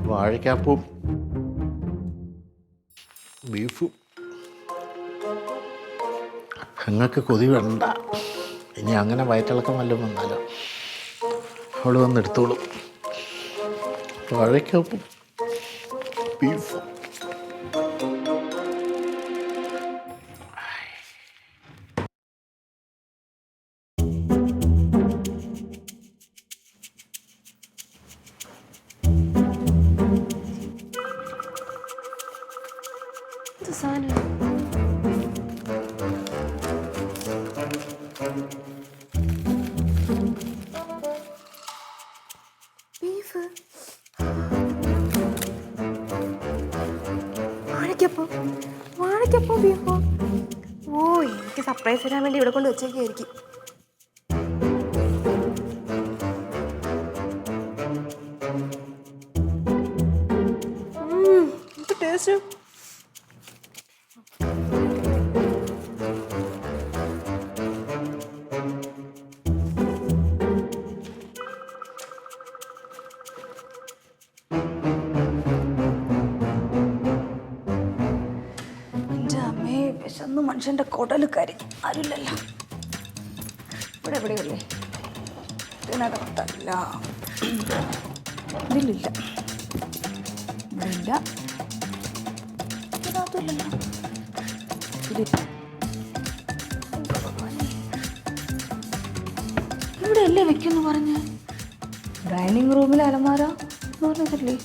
വാഴയ്ക്കാപ്പും ബീഫും. നിങ്ങൾക്ക് കൊതി വേണ്ട. ഇനി അങ്ങനെ വയറ്റിളക്കം വല്ലതും വന്നാലോ അവൾ വന്നെടുത്തോളും. വാഴയ്ക്കാപ്പും ബീഫും. വാഴയ്ക്കപ്പോ ബീഫോ? ഓ, എനിക്ക് സർപ്രൈസ് തരാൻ വേണ്ടി ഇവിടെ കൊണ്ട് വെച്ചേക്കായിരിക്കും. എന്ത് ടേസ്റ്റ്! വിശന്ന് മനുഷ്യന്റെ കുടല് കരിഞ്ഞു. ആരുമില്ലല്ലോ ഇവിടെ. എവിടെയല്ലേ ഇതിനകത്തല്ല, ഇതിലില്ല, ഇവിടെയില്ല, ഇതിനകത്തില്ലല്ലോ, ഇവിടെ അല്ലേ വെക്കുന്നു പറഞ്ഞ്. ഡൈനിങ് റൂമിലെ അലമാര പറഞ്ഞതല്ലേ?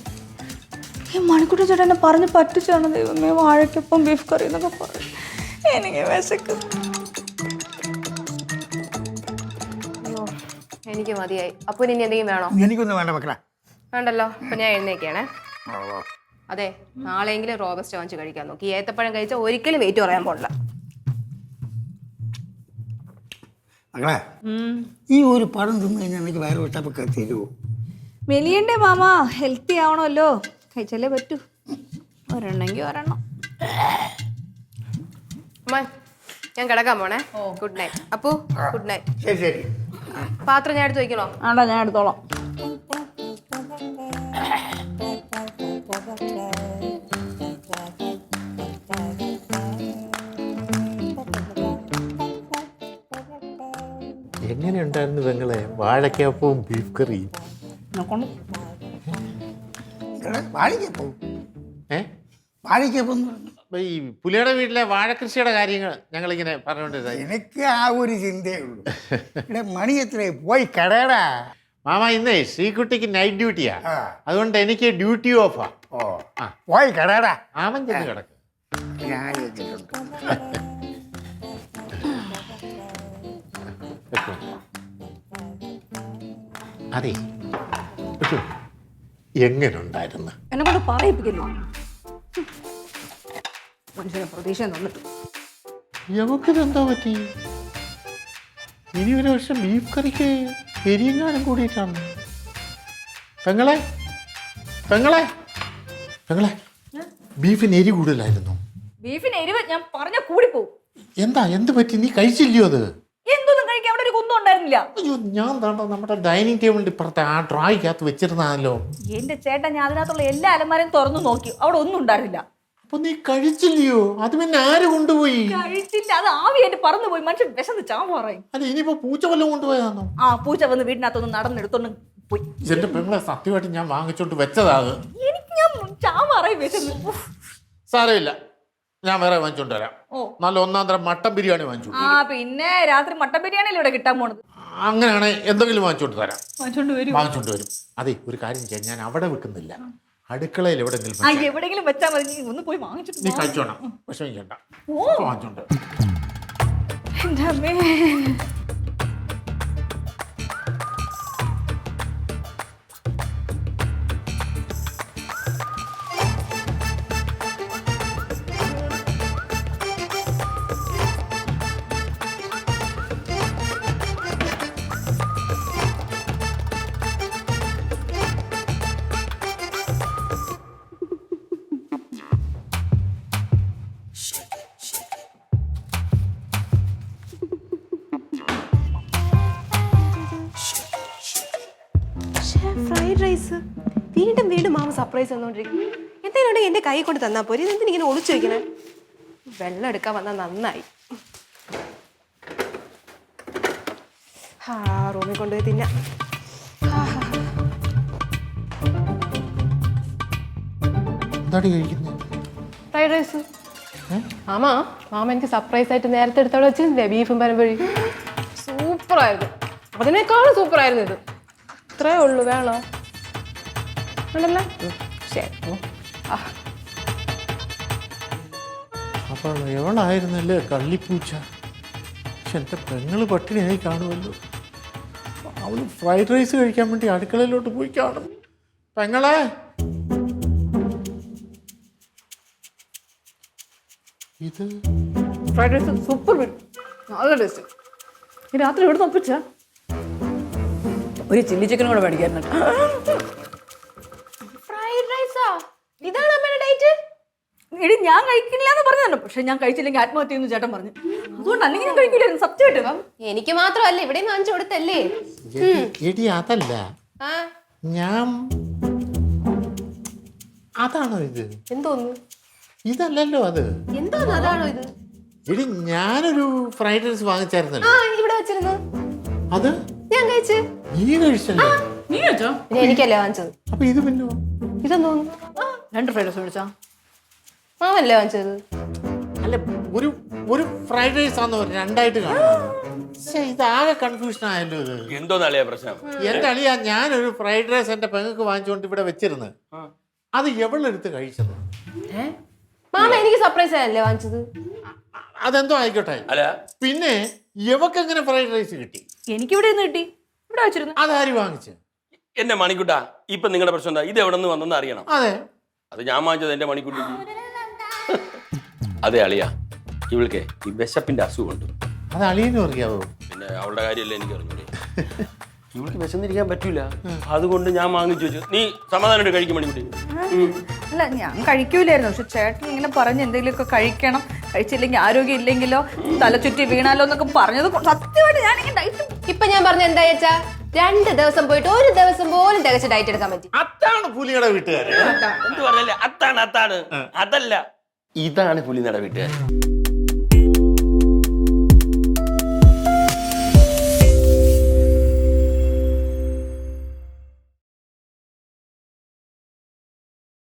ഈ മണിക്കുട്ടി ചേട്ടനെ പറഞ്ഞ് പറ്റിച്ചാണ്. ദൈവമേ, വാഴയ്ക്കൊപ്പം ബീഫ് കറി എന്നൊക്കെ പറയും. എനിക്ക് വിശക്കുന്നു. അയ്യോ, എനിക്ക് മതിയായി. അപ്പൊ ഇനി എന്തെങ്കിലും വേണോ? എനിക്കൊന്നും വേണ്ട മക്കളെ. വേണ്ടല്ലോ. അപ്പൊ ഞാൻ എഴുന്നേക്കാണേ. അതെ, നാളെയെങ്കിലും റോബസ്റ്റ് വാങ്ങിച്ച് കഴിക്കാൻ നോക്കി. ഏത്തപ്പഴം കഴിച്ചാൽ ഒരിക്കലും വെയിറ്റ് പറയാൻ പോണില്ല. മക്കളെ, ഈ ഒരു പഴം തിന്നു കഴിഞ്ഞാൽ എനിക്ക് വയറ് വിട്ടപ്പൊക്കെ തരുമോ? മെലിയണ്ടേ മാമ, ഹെൽത്തി ആവണമല്ലോ, കഴിച്ചാലേ പറ്റൂ. ഒരെണ്ണമെങ്കിൽ ഒരെണ്ണം. ഞാൻ കിടക്കാൻ പോണേ. Good night. Appu, good night. ശരി ശരി. പാത്രം ഞാൻ എടുത്ത് വയ്ക്കണോ? ആണ്ടാ, ഞാൻ എടുത്തോളാം. എങ്ങനെയുണ്ടായിരുന്നു പെങ്ങളെ വാഴയ്ക്കാപ്പവും ബീഫ് കറിയും? വാഴയ്ക്കപ്പം ഈ പുലിയുടെ വീട്ടിലെ വാഴക്കൃഷിയുടെ കാര്യങ്ങൾ ഞങ്ങളിങ്ങനെ പറഞ്ഞുകൊണ്ടിരുന്നത്. എനിക്ക് ആ ഒരു ചിന്തയേ ഉള്ളൂ. ഇവിടെ മണി എത്രയായി? പോയി കടയടാ. മാമ ഇന്നേ ശ്രീകുട്ടിക്ക് നൈറ്റ് ഡ്യൂട്ടിയാ, അതുകൊണ്ട് എനിക്ക് ഡ്യൂട്ടി ഓഫാ. ഓ, പോയി കടയടാ. മാമൻ ചെന്ന് കിടക്ക്. ഞാൻ വെച്ചിട്ടുണ്ട്. അതെ, എങ്ങനെയുണ്ടായിരുന്നു? എന്നെ കൊണ്ട് പറയിപ്പിക്കുന്നു. മനുഷ്യനെ പ്രതീക്ഷ തന്നിട്ട് നമുക്കിതെന്താ പറ്റി? ഇനി ഒരു വർഷം ബീഫ് കറിക്ക് എരിയെങ്ങാനും കൂടിയിട്ടാണ്. പെങ്ങളെ പെങ്ങളെ പെങ്ങളെ ബീഫിന് എരി കൂടുതലായിരുന്നു. ബീഫിന് എരിവ് ഞാൻ പറഞ്ഞ കൂടി പോവും. എന്ത് പറ്റി? നീ കഴിച്ചില്ലയോ അത്? എന്തൊന്നും കഴിക്കാൻ അവിടെ ഒരു കുന്തം ഉണ്ടായിരുന്നില്ല. അയ്യോ, ഞാൻ താണ്ട നമ്മുടെ ഡൈനിങ് ടേബിളിന്റെ ഇപ്പുറത്തെ ആ ഡ്രോയ്ക്കകത്ത് വെച്ചിരുന്നാലോ. എന്റെ ചേട്ടൻ, ഞാൻ അതിനകത്തുള്ള എല്ലാ അലമാരയും തുറന്നു നോക്കി, അവിടെ ഒന്നും ഉണ്ടായിരുന്നില്ല. അപ്പൊ നീ കഴിച്ചില്ലയോ? അത് പിന്നെ ആര് കൊണ്ടുപോയി? കഴിച്ചില്ല, അത് ആവിയായിട്ട് പറന്നു പോയി. മനുഷ്യൻ വിശന്ന് ചാവാറായി. അല്ല, ഇനിയിപ്പോ പൂച്ച വല്ലതും കൊണ്ടുപോയാന്നോ? ആ, പൂച്ച വന്ന് വീടിനകത്തൊന്ന് നടന്നെടുത്തോണ്ട് പോയി. എന്റെ പെങ്ങളെ സത്യമായിട്ട് ഞാൻ വാങ്ങിച്ചോണ്ട് വെച്ചതാണ്. എനിക്ക് ഞാൻ ചാവാറായി വിശന്ന്. സാരമില്ല, ഞാൻ വേറെ വാങ്ങിച്ചോണ്ട് വരാം. നല്ല ഒന്നാം തരം മട്ടൻ ബിരിയാണി വാങ്ങിച്ചു. ആ, പിന്നെ രാത്രി മട്ടൻ ബിരിയാണി ഇവിടെ കിട്ടാൻ പോണത്. അങ്ങനെയാണ്, എന്തെങ്കിലും വാങ്ങിച്ചോണ്ട് തരാം. വാങ്ങിച്ചോണ്ട് വരും. അതെ, ഒരു കാര്യം ചെയ്യാൻ, ഞാൻ അവിടെ വെക്കുന്നില്ല, അടുക്കളയിൽ എവിടെയെങ്കിലും വെച്ചാൽ മതി. ഒന്ന് പോയി വാങ്ങിച്ചിട്ട് നീ കഴിച്ചോണം, വിഷമിക്കണ്ട. വാങ്ങിച്ചോണ്ട് എന്റെ അമ്മേ. വീണ്ടും മാമ സർപ്രൈസ് തന്നോണ്ടിരിക്കും. എന്തെങ്കിലും എന്റെ കൈ കൊണ്ട് തന്നാ പോരെ, ഇതെന്തിനാ ഇങ്ങനെ ഒളിച്ചു വെക്കണേ? വെള്ളം എടുക്കാൻ വന്നാൽ നന്നായി. റൂമിൽ കൊണ്ടുപോയി തിന്നാ. എന്താടി കഴിക്കുന്നത്? Fried rice. മാമ എനിക്ക് സർപ്രൈസ് ആയിട്ട് നേരത്തെ എടുത്തോടെ വെച്ചില്ലേ ബീഫും പരമ്പഴി. സൂപ്പറായിരുന്നു. അതിനേക്കാളും സൂപ്പറായിരുന്നു ഇത്. ഇത്രേ ഉള്ളൂ, വേണോ? ഉണ്ടല്ലേ? ശരി. അപ്പോൾ എവളായിരുന്നല്ലേ കള്ളിപ്പൂച്ച. പക്ഷെ എൻ്റെ പെങ്ങള് പട്ടിണിയായി കാണുമല്ലോ. അവള് ഫ്രൈഡ് റൈസ് കഴിക്കാൻ വേണ്ടി അടുക്കളയിലോട്ട് പോയി കാണും. പെങ്ങളെ, ഇത് ഫ്രൈഡ് റൈസ് സൂപ്പർ, നല്ല ടേസ്റ്റ്. ഈ രാത്രി ഇവിടെ ഒപ്പിച്ച ഒരു ചില്ലി ചിക്കനും കൂടെ മേടിക്കായിരുന്നു. ഫ്രൈഡ് റൈസാ? ഇതാണ് അമ്മയുടെ ഡേറ്റ്? എടി ഞാൻ കഴിക്കില്ല എന്ന് പറഞ്ഞല്ലോ, പക്ഷെ ഞാൻ കഴിച്ചില്ലെങ്കിൽ ആത്മഹത്യ ചെയ്യുന്നു ചേട്ടൻ പറഞ്ഞു. അതുകൊണ്ട് അല്ലെങ്കിൽ ഞാൻ കഴിക്കില്ലായിരുന്നു സത്യമായിട്ട്. എനിക്ക് മാത്രമല്ല, ഇവിടെ വാങ്ങിച്ചു കൊടുത്തല്ലേ. എടി അതല്ല, ഞാൻ അതാണോ ഇത്? എന്തോന്നു? ഇതല്ലല്ലോ അത്. എന്തോന്നു? അതാണോ ഇത്? എടി ഞാനൊരു ഫ്രൈഡ് റൈസ് വാങ്ങിച്ചായിരുന്നല്ലോ. ഇവിടെ വെച്ചിരുന്നു. അത് ഞാൻ കഴിച്ചു. നീ കഴിച്ചല്ലോ. നീ കഴിച്ചോ? എനിക്കല്ലേ വാങ്ങിച്ചത്. അപ്പൊ ഇത് പിന്നെ ഇതെന്തോന്നു? 2 ഫ്രൈഡ് റൈസ് മേടിച്ചാ? മാമല്ലേ വാങ്ങിച്ചത്? അല്ല, ഒരു ഒരു ഫ്രൈഡ് റൈസ് ആണോ രണ്ടായിട്ട് കാണുന്നത്? പക്ഷേ ഇതാകെ കൺഫ്യൂഷൻ ആയല്ലോ ഇത്. എന്തോന്നളിയ പ്രശ്നം? എന്റെ അളിയാ, ഞാനൊരു ഫ്രൈഡ് റൈസ് എന്റെ പെങ്ങൾക്ക് വാങ്ങിച്ചുകൊണ്ട് ഇവിടെ വെച്ചിരുന്നത്. അത് എവളെടുത്ത് കഴിച്ചത്. മാമ എനിക്ക് സർപ്രൈസ് ആയല്ലേ വാങ്ങിച്ചത്? അതെന്തോ ആയിക്കോട്ടെ. അല്ല, പിന്നെ യവക്ക് എങ്ങനെ ഫ്രൈഡ് റൈസ് കിട്ടി? എനിക്കിവിടെ നിന്ന് കിട്ടി, ഇവിടെ വെച്ചിരുന്നു. അതാര് വാങ്ങിച്ചു? എന്റെ മണിക്കുട്ടാ, ഇപ്പൊ നിങ്ങളുടെ പ്രശ്നം എന്താ? ഇത് എവിടെ നിന്ന് വന്നെന്ന് അറിയണം. അതെ, അത് ഞാൻ വാങ്ങിച്ചത് എന്റെ മണിക്കുട്ടിക്ക്. അതെ അളിയ, ഇവൾക്ക് ഈ വിശപ്പിന്റെ അസുഖമുണ്ട്. അത് അളിയനും അറിയാവോ? പിന്നെ അവളുടെ കാര്യമല്ലേ എനിക്ക് അറിഞ്ഞൂടെ. ഇവൾക്ക് വിശന്നിരിക്കാൻ പറ്റൂല, അതുകൊണ്ട് ഞാൻ വാങ്ങിച്ചു വെച്ചു. നീ സമാധാനമായിട്ട് കഴിക്കും മണിക്കുട്ടി. അല്ല, ഞാൻ കഴിക്കൂലായിരുന്നു, പക്ഷെ ചേട്ടൻ ഇങ്ങനെ പറഞ്ഞ് എന്തെങ്കിലുമൊക്കെ കഴിക്കണം, കഴിച്ചില്ലെങ്കിൽ ആരോഗ്യം ഇല്ലെങ്കിലോ, തലചുറ്റി വീണാലോ എന്നൊക്കെ പറഞ്ഞത് സത്യമായിട്ട് ഞാനിങ്ങനെ ഡയറ്റ്. ഇപ്പൊ ഞാൻ പറഞ്ഞ എന്താ വെച്ചാ, 2 ദിവസം പോയിട്ട് 1 ദിവസം പോലും തികച്ച് ഡയറ്റ് എടുക്കാൻ പറ്റി. അതാണ് പുലിയുടെ വീട്ടുകാര്. എന്ത് പറഞ്ഞല്ലേ? അത്താണ് അതല്ല, ഇതാണ് പുലിനട വീട്ടുകാർ.